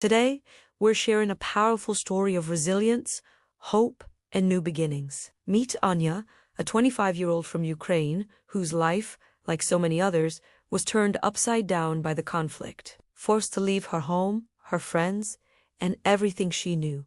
Today, we're sharing a powerful story of resilience, hope, and new beginnings. Meet Anya, a 25-year-old from Ukraine whose life, like so many others, was turned upside down by the conflict. Forced to leave her home, her friends, and everything she knew,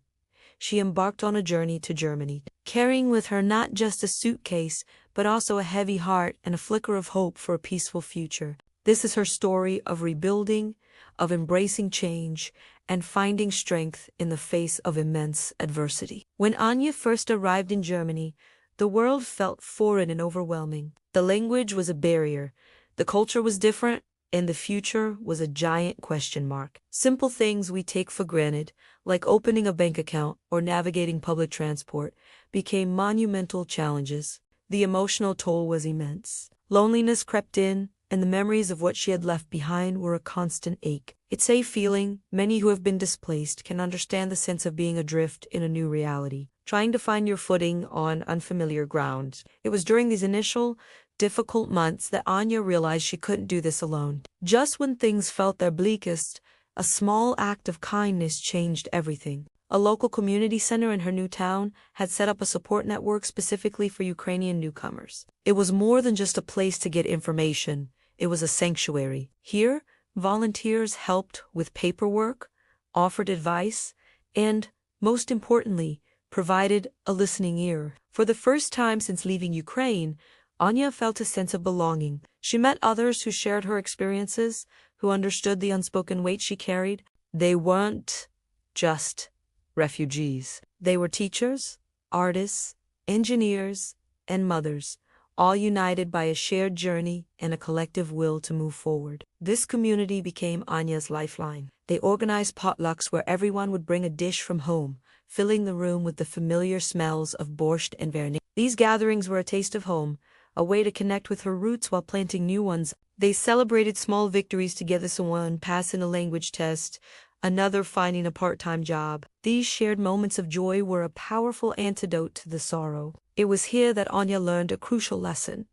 she embarked on a journey to Germany, carrying with her not just a suitcase, but also a heavy heart and a flicker of hope for a peaceful future. This is her story of rebuilding, of embracing change, and finding strength in the face of immense adversity. When Anya first arrived in Germany, the world felt foreign and overwhelming. The language was a barrier, the culture was different, and the future was a giant question mark. Simple things we take for granted, like opening a bank account or navigating public transport, became monumental challenges. The emotional toll was immense. Loneliness crept in, and the memories of what she had left behind were a constant ache. It's a feeling many who have been displaced can understand, the sense of being adrift in a new reality, trying to find your footing on unfamiliar ground. It was during these initial, difficult months that Anya realized she couldn't do this alone. Just when things felt their bleakest, a small act of kindness changed everything. A local community center in her new town had set up a support network specifically for Ukrainian newcomers. It was more than just a place to get information. It was a sanctuary. Here, volunteers helped with paperwork, offered advice, and, most importantly, provided a listening ear. For the first time since leaving Ukraine, Anya felt a sense of belonging. She met others who shared her experiences, who understood the unspoken weight she carried. They weren't just refugees. They were teachers, artists, engineers, and mothers, all united by a shared journey and a collective will to move forward. This community became Anya's lifeline. They organized potlucks where everyone would bring a dish from home, filling the room with the familiar smells of borscht and vernier. These gatherings were a taste of home, a way to connect with her roots while planting new ones. They celebrated small victories together, someone passing a language test, another finding a part-time job. These shared moments of joy were a powerful antidote to the sorrow. It was here that Anya learned a crucial lesson.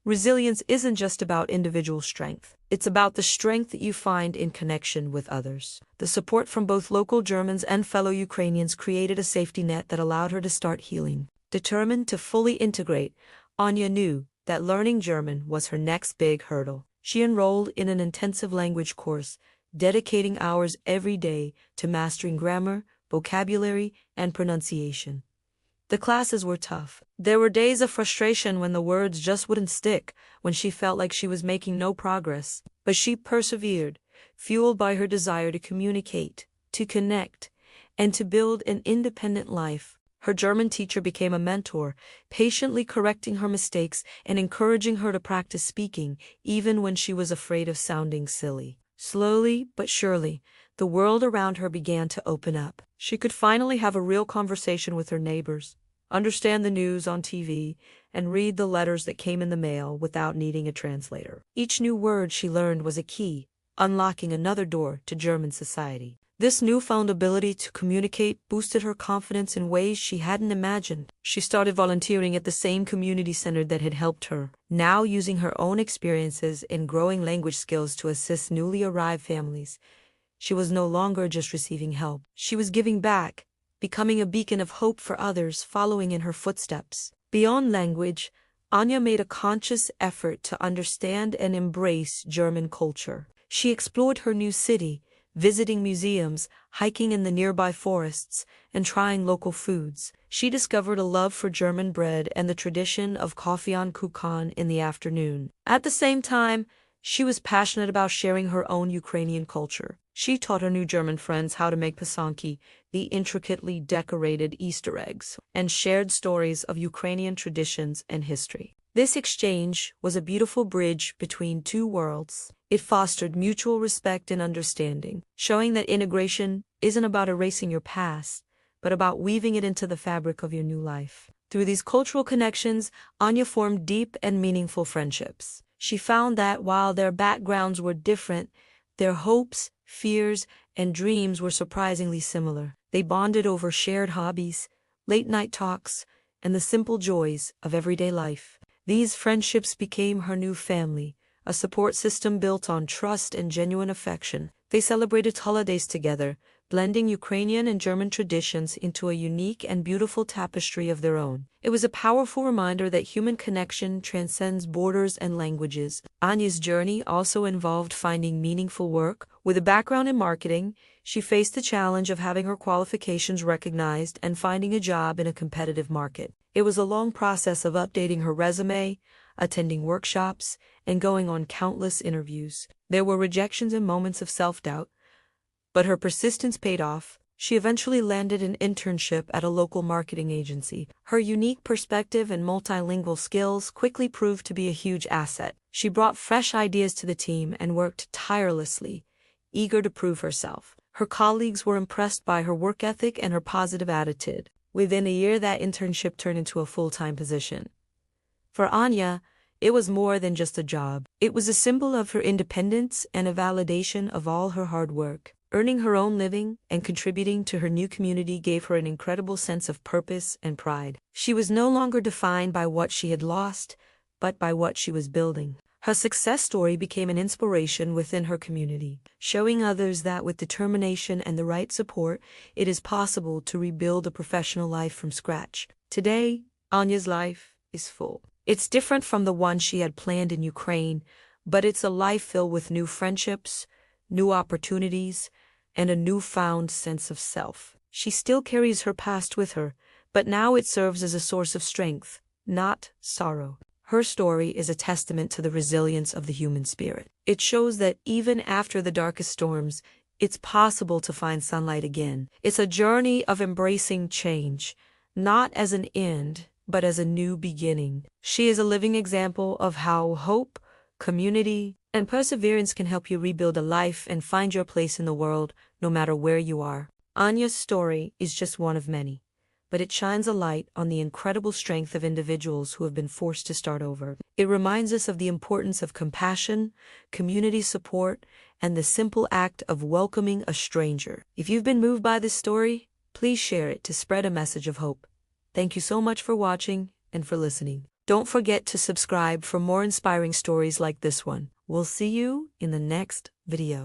Resilience isn't just about individual strength. It's about the strength that you find in connection with others. The support from both local Germans and fellow Ukrainians created a safety net that allowed her to start healing. Determined to fully integrate, Anya knew that learning German was her next big hurdle. She enrolled in an intensive language course, dedicating hours every day to mastering grammar, vocabulary, and pronunciation. The classes were tough. There were days of frustration when the words just wouldn't stick, when she felt like she was making no progress. But she persevered, fueled by her desire to communicate, to connect, and to build an independent life. Her German teacher became a mentor, patiently correcting her mistakes and encouraging her to practice speaking, even when she was afraid of sounding silly. Slowly but surely, the world around her began to open up. She could finally have a real conversation with her neighbors, understand the news on TV, and read the letters that came in the mail without needing a translator. Each new word she learned was a key, unlocking another door to German society. This newfound ability to communicate boosted her confidence in ways she hadn't imagined. She started volunteering at the same community center that had helped her, now using her own experiences and growing language skills to assist newly arrived families. She was no longer just receiving help. She was giving back, becoming a beacon of hope for others following in her footsteps. Beyond language, Anya made a conscious effort to understand and embrace German culture. She explored her new city, visiting museums, hiking in the nearby forests, and trying local foods. She discovered a love for German bread and the tradition of coffee on Kuchen in the afternoon. At the same time, she was passionate about sharing her own Ukrainian culture. She taught her new German friends how to make pisanki, the intricately decorated Easter eggs, and shared stories of Ukrainian traditions and history. This exchange was a beautiful bridge between two worlds. It fostered mutual respect and understanding, showing that integration isn't about erasing your past, but about weaving it into the fabric of your new life. Through these cultural connections, Anya formed deep and meaningful friendships. She found that while their backgrounds were different, their hopes, fears, and dreams were surprisingly similar. They bonded over shared hobbies, late-night talks, and the simple joys of everyday life. These friendships became her new family, a support system built on trust and genuine affection. They celebrated holidays together, blending Ukrainian and German traditions into a unique and beautiful tapestry of their own. It was a powerful reminder that human connection transcends borders and languages. Anya's journey also involved finding meaningful work. With a background in marketing, she faced the challenge of having her qualifications recognized and finding a job in a competitive market. It was a long process of updating her resume, attending workshops, and going on countless interviews. There were rejections and moments of self-doubt, but her persistence paid off. She eventually landed an internship at a local marketing agency. Her unique perspective and multilingual skills quickly proved to be a huge asset. She brought fresh ideas to the team and worked tirelessly, eager to prove herself. Her colleagues were impressed by her work ethic and her positive attitude. Within a year, that internship turned into a full-time position. For Anya, it was more than just a job. It was a symbol of her independence and a validation of all her hard work. Earning her own living and contributing to her new community gave her an incredible sense of purpose and pride. She was no longer defined by what she had lost, but by what she was building. Her success story became an inspiration within her community, showing others that with determination and the right support, it is possible to rebuild a professional life from scratch. Today, Anya's life is full. It's different from the one she had planned in Ukraine, but it's a life filled with new friendships, new opportunities, and a newfound sense of self. She still carries her past with her, but now it serves as a source of strength, not sorrow. Her story is a testament to the resilience of the human spirit. It shows that even after the darkest storms, it's possible to find sunlight again. It's a journey of embracing change, not as an end, but as a new beginning. She is a living example of how hope, community, and perseverance can help you rebuild a life and find your place in the world, no matter where you are. Anya's story is just one of many, but it shines a light on the incredible strength of individuals who have been forced to start over. It reminds us of the importance of compassion, community support, and the simple act of welcoming a stranger. If you've been moved by this story, please share it to spread a message of hope. Thank you so much for watching and for listening. Don't forget to subscribe for more inspiring stories like this one. We'll see you in the next video.